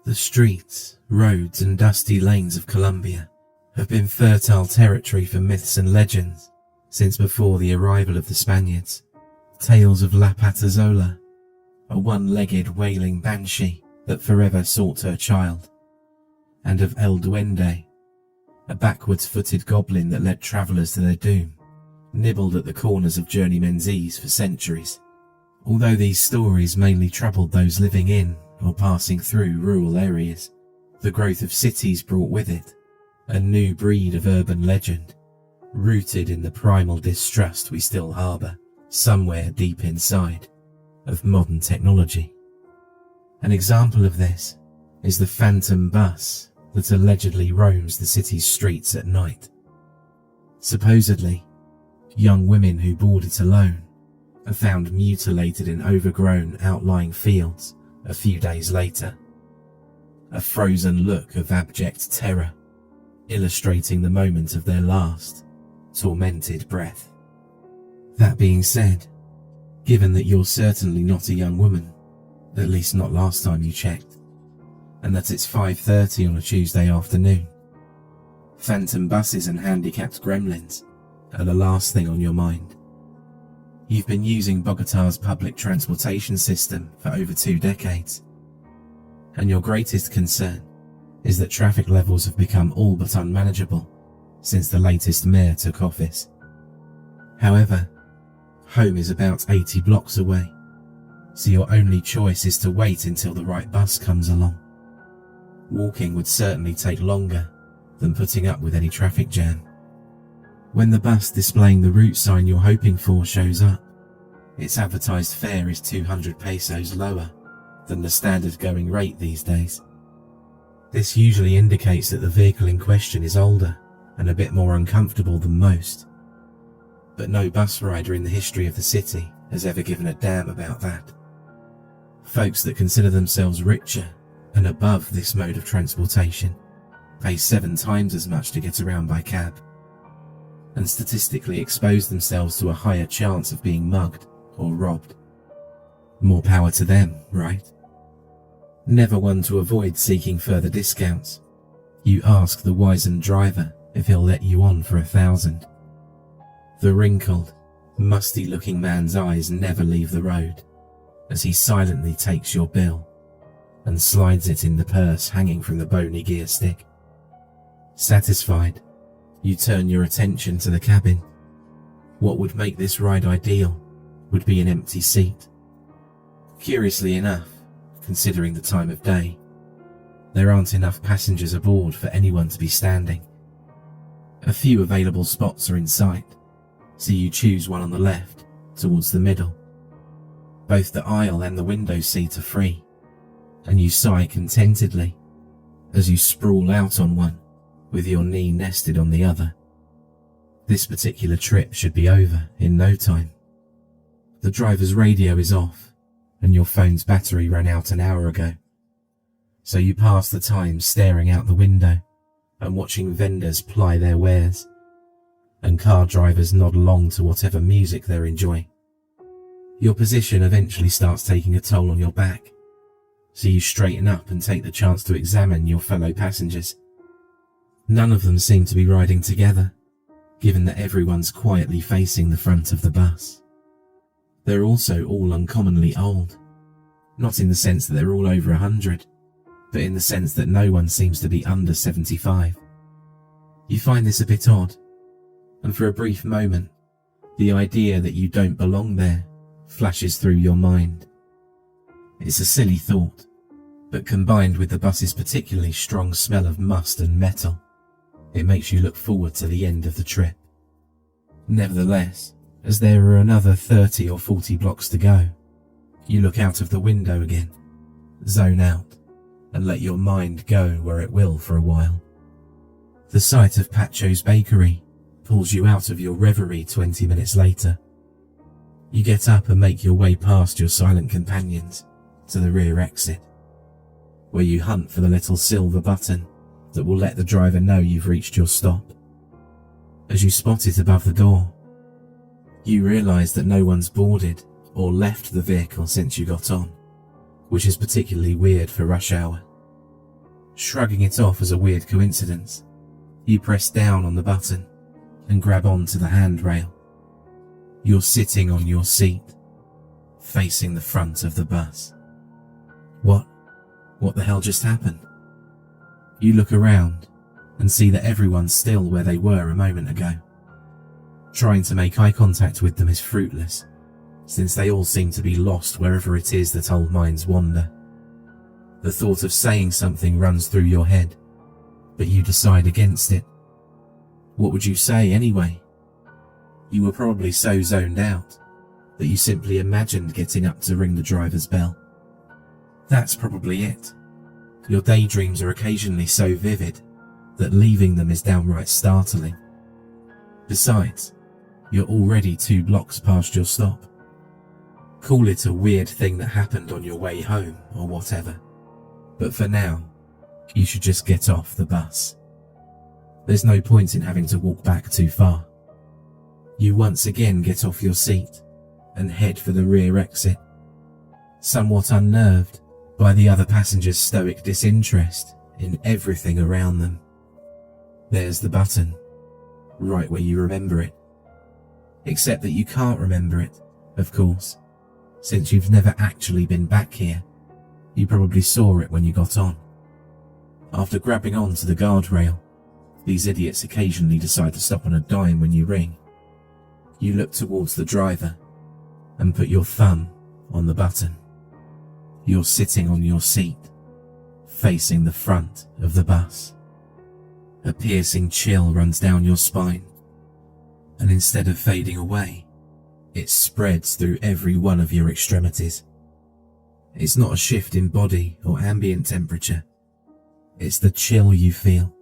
The streets, roads and dusty lanes of Colombia have been fertile territory for myths and legends since before the arrival of the Spaniards. Tales of La Patazola, a one-legged wailing banshee that forever sought her child, and of El Duende, a backwards-footed goblin that led travellers to their doom, nibbled at the corners of journeymen's ease for centuries. Although these stories mainly troubled those living in or passing through rural areas, the growth of cities brought with it a new breed of urban legend, rooted in the primal distrust we still harbour somewhere deep inside of modern technology. An example of this is the phantom bus that allegedly roams the city's streets at night. Supposedly, young women who board it alone are found mutilated in overgrown outlying fields a few days later, a frozen look of abject terror illustrating the moment of their last tormented breath. That being said, given that you're certainly not a young woman, at least not last time you checked, and that it's 5:30 on a Tuesday afternoon, phantom buses and handicapped gremlins are the last thing on your mind. You've been using Bogota's public transportation system for over 2 decades, and your greatest concern is that traffic levels have become all but unmanageable since the latest mayor took office. However, home is about 80 blocks away, so your only choice is to wait until the right bus comes along. Walking would certainly take longer than putting up with any traffic jam. When the bus displaying the route sign you're hoping for shows up, its advertised fare is 200 pesos lower than the standard going rate these days. This usually indicates that the vehicle in question is older and a bit more uncomfortable than most. But no bus rider in the history of the city has ever given a damn about that. Folks that consider themselves richer and above this mode of transportation pay 7 times as much to get around by cab, and statistically expose themselves to a higher chance of being mugged or robbed. More power to them, right? Never one to avoid seeking further discounts, you ask the wizened driver if he'll let you on for 1,000. The wrinkled, musty-looking man's eyes never leave the road as he silently takes your bill and slides it in the purse hanging from the bony gear stick. Satisfied, you turn your attention to the cabin. What would make this ride ideal would be an empty seat. Curiously enough, considering the time of day, there aren't enough passengers aboard for anyone to be standing. A few available spots are in sight, so you choose one on the left, towards the middle. Both the aisle and the window seat are free, and you sigh contentedly as you sprawl out on one with your knee nested on the other. This particular trip should be over in no time. The driver's radio is off, and your phone's battery ran out an hour ago. So you pass the time staring out the window and watching vendors ply their wares, and car drivers nod along to whatever music they're enjoying. Your position eventually starts taking a toll on your back, so you straighten up and take the chance to examine your fellow passengers. None of them seem to be riding together, given that everyone's quietly facing the front of the bus. They're also all uncommonly old, not in the sense that they're all over 100, but in the sense that no one seems to be under 75. You find this a bit odd, and for a brief moment, the idea that you don't belong there flashes through your mind. It's a silly thought, but combined with the bus's particularly strong smell of must and metal, it makes you look forward to the end of the trip. Nevertheless, as there are another 30 or 40 blocks to go, you look out of the window again, zone out, and let your mind go where it will for a while. The sight of Pacho's Bakery pulls you out of your reverie 20 minutes later. You get up and make your way past your silent companions to the rear exit, where you hunt for the little silver button that will let the driver know you've reached your stop. As you spot it above the door, you realise that no one's boarded or left the vehicle since you got on, which is particularly weird for rush hour. Shrugging it off as a weird coincidence, you press down on the button and grab onto the handrail. You're sitting on your seat, facing the front of the bus. What the hell just happened? You look around and see that everyone's still where they were a moment ago. Trying to make eye contact with them is fruitless, since they all seem to be lost wherever it is that old minds wander. The thought of saying something runs through your head, but you decide against it. What would you say anyway? You were probably so zoned out that you simply imagined getting up to ring the driver's bell. That's probably it. Your daydreams are occasionally so vivid that leaving them is downright startling. Besides, you're already 2 blocks past your stop. Call it a weird thing that happened on your way home or whatever, but for now, you should just get off the bus. There's no point in having to walk back too far. You once again get off your seat and head for the rear exit, somewhat unnerved by the other passengers' stoic disinterest in everything around them. There's the button, right where you remember it. Except that you can't remember it, of course, since you've never actually been back here. You probably saw it when you got on. After grabbing onto the guardrail, these idiots occasionally decide to stop on a dime when you ring. You look towards the driver and put your thumb on the button. You're sitting on your seat, facing the front of the bus. A piercing chill runs down your spine, and instead of fading away, it spreads through every one of your extremities. It's not a shift in body or ambient temperature. It's the chill you feel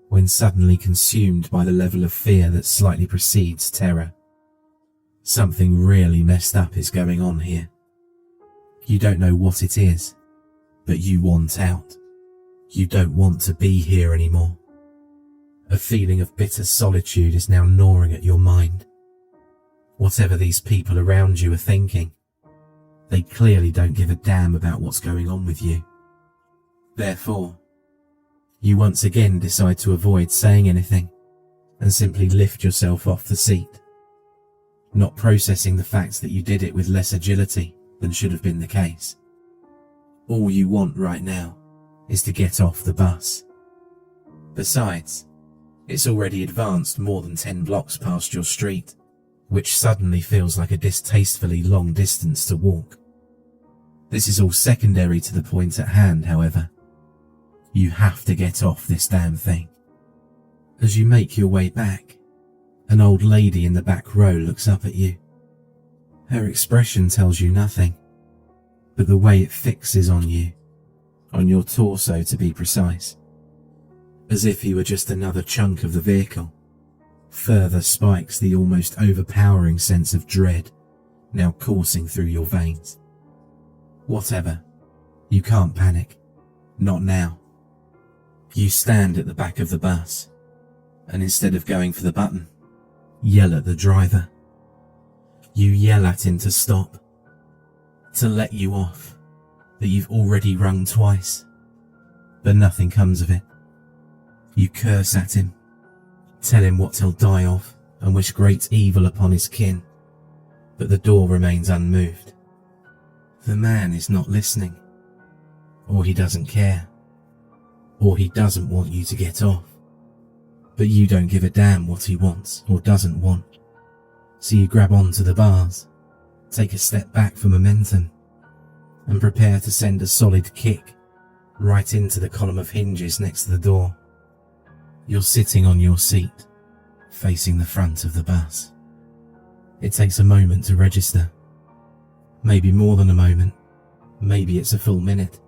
when suddenly consumed by the level of fear that slightly precedes terror. Something really messed up is going on here. You don't know what it is, but you want out. You don't want to be here anymore. A feeling of bitter solitude is now gnawing at your mind. Whatever these people around you are thinking, they clearly don't give a damn about what's going on with you. Therefore, you once again decide to avoid saying anything and simply lift yourself off the seat, not processing the fact that you did it with less agility than should have been the case. All you want right now is to get off the bus. Besides, it's already advanced more than 10 blocks past your street, which suddenly feels like a distastefully long distance to walk. This is all secondary to the point at hand, however. You have to get off this damn thing. As you make your way back, an old lady in the back row looks up at you. Her expression tells you nothing, but the way it fixes on you, on your torso to be precise, as if you were just another chunk of the vehicle, further spikes the almost overpowering sense of dread now coursing through your veins. Whatever, you can't panic, not now. You stand at the back of the bus, and instead of going for the button, yell at the driver. You yell at him to stop, to let you off, that you've already rung twice, but nothing comes of it. You curse at him, tell him what he'll die of, and wish great evil upon his kin, but the door remains unmoved. The man is not listening, or he doesn't care, or he doesn't want you to get off, but you don't give a damn what he wants or doesn't want. So you grab onto the bars, take a step back for momentum, and prepare to send a solid kick right into the column of hinges next to the door. You're sitting on your seat, facing the front of the bus. It takes a moment to register. Maybe more than a moment. Maybe it's a full minute.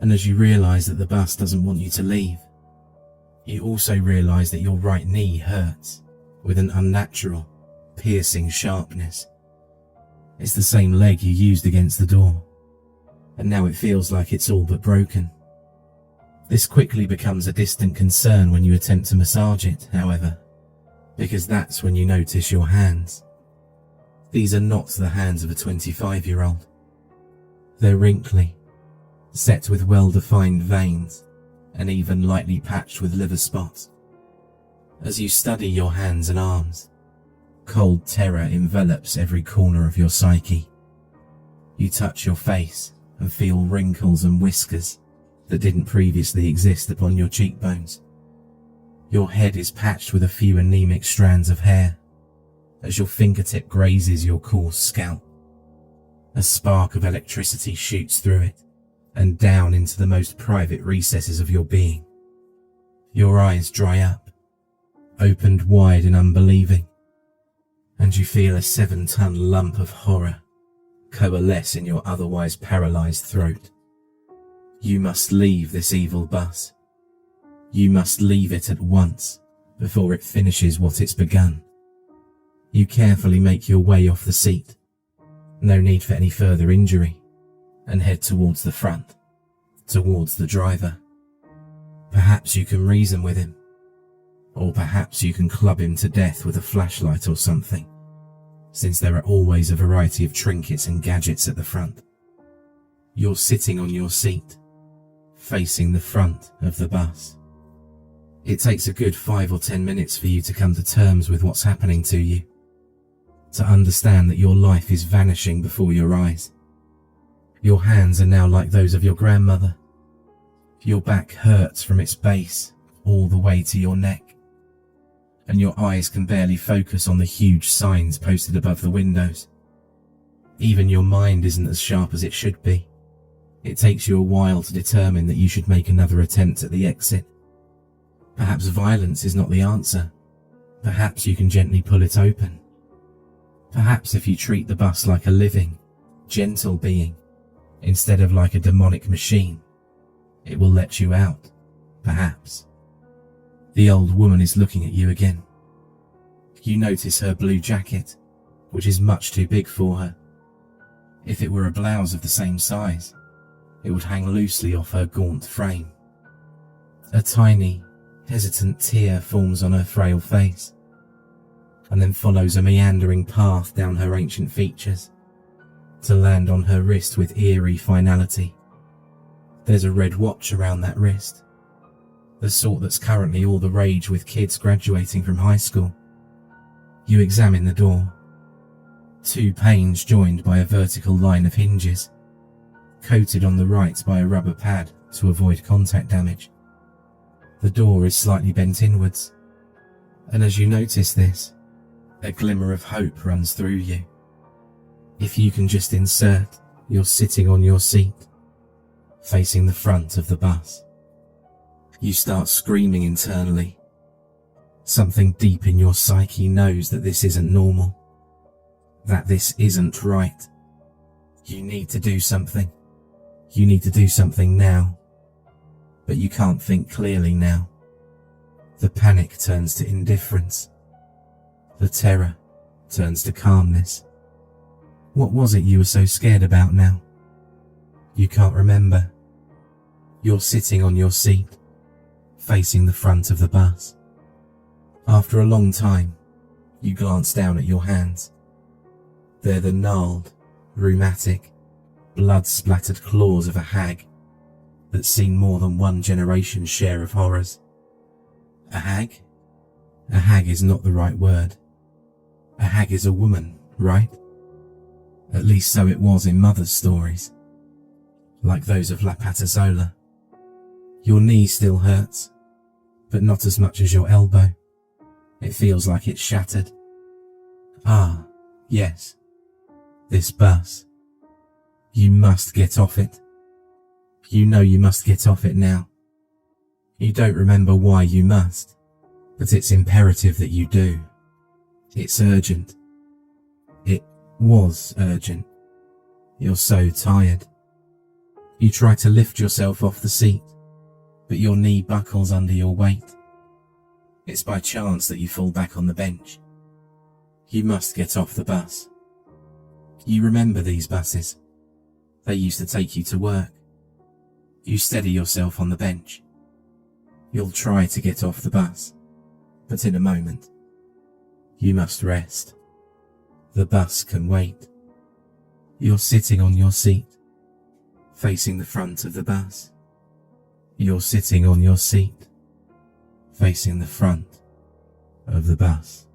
And as you realise that the bus doesn't want you to leave, you also realise that your right knee hurts with an unnatural, piercing sharpness. It's the same leg you used against the door, and now it feels like it's all but broken. This quickly becomes a distant concern when you attempt to massage it, however, because that's when you notice your hands. These are not the hands of a 25-year-old. They're wrinkly, set with well-defined veins and even lightly patched with liver spots. As you study your hands and arms, cold terror envelops every corner of your psyche. You touch your face and feel wrinkles and whiskers that didn't previously exist upon your cheekbones. Your head is patched with a few anemic strands of hair as your fingertip grazes your coarse scalp. A spark of electricity shoots through it and down into the most private recesses of your being. Your eyes dry up, opened wide in unbelieving, and you feel a 7-ton lump of horror coalesce in your otherwise paralyzed throat. You must leave this evil bus. You must leave it at once before it finishes what it's begun. You carefully make your way off the seat, no need for any further injury, and head towards the front, towards the driver. Perhaps you can reason with him, or perhaps you can club him to death with a flashlight or something, since there are always a variety of trinkets and gadgets at the front. You're sitting on your seat, facing the front of the bus. It takes a good 5 or 10 minutes for you to come to terms with what's happening to you, to understand that your life is vanishing before your eyes. Your hands are now like those of your grandmother. Your back hurts from its base all the way to your neck, and your eyes can barely focus on the huge signs posted above the windows. Even your mind isn't as sharp as it should be. It takes you a while to determine that you should make another attempt at the exit. Perhaps violence is not the answer. Perhaps you can gently pull it open. Perhaps if you treat the bus like a living, gentle being, instead of like a demonic machine, it will let you out, perhaps. The old woman is looking at you again. You notice her blue jacket, which is much too big for her. If it were a blouse of the same size, it would hang loosely off her gaunt frame. A tiny, hesitant tear forms on her frail face, and then follows a meandering path down her ancient features, to land on her wrist with eerie finality. There's a red watch around that wrist, the sort that's currently all the rage with kids graduating from high school. You examine the door. 2 panes joined by a vertical line of hinges, coated on the right by a rubber pad to avoid contact damage. The door is slightly bent inwards, and as you notice this, a glimmer of hope runs through you. If you can just insert you're sitting on your seat, facing the front of the bus. You start screaming internally. Something deep in your psyche knows that this isn't normal, that this isn't right. You need to do something. You need to do something now. But you can't think clearly now. The panic turns to indifference. The terror turns to calmness. What was it you were so scared about now? You can't remember. You're sitting on your seat, facing the front of the bus. After a long time, you glance down at your hands. They're the gnarled, rheumatic, blood-splattered claws of a hag that's seen more than one generation's share of horrors. A hag? A hag is not the right word. A hag is a woman, right? At least so it was in Mother's stories, like those of La Patazola. Your knee still hurts, but not as much as your elbow. It feels like it's shattered. Ah, yes. This bus. You must get off it. You know you must get off it now. You don't remember why you must, but it's imperative that you do. It's urgent. It was urgent. You're so tired. You try to lift yourself off the seat, but your knee buckles under your weight. It's by chance that you fall back on the bench. You must get off the bus. You remember these buses. They used to take you to work. You steady yourself on the bench. You'll try to get off the bus, but in a moment, you must rest. The bus can wait. You're sitting on your seat, facing the front of the bus. You're sitting on your seat, facing the front of the bus.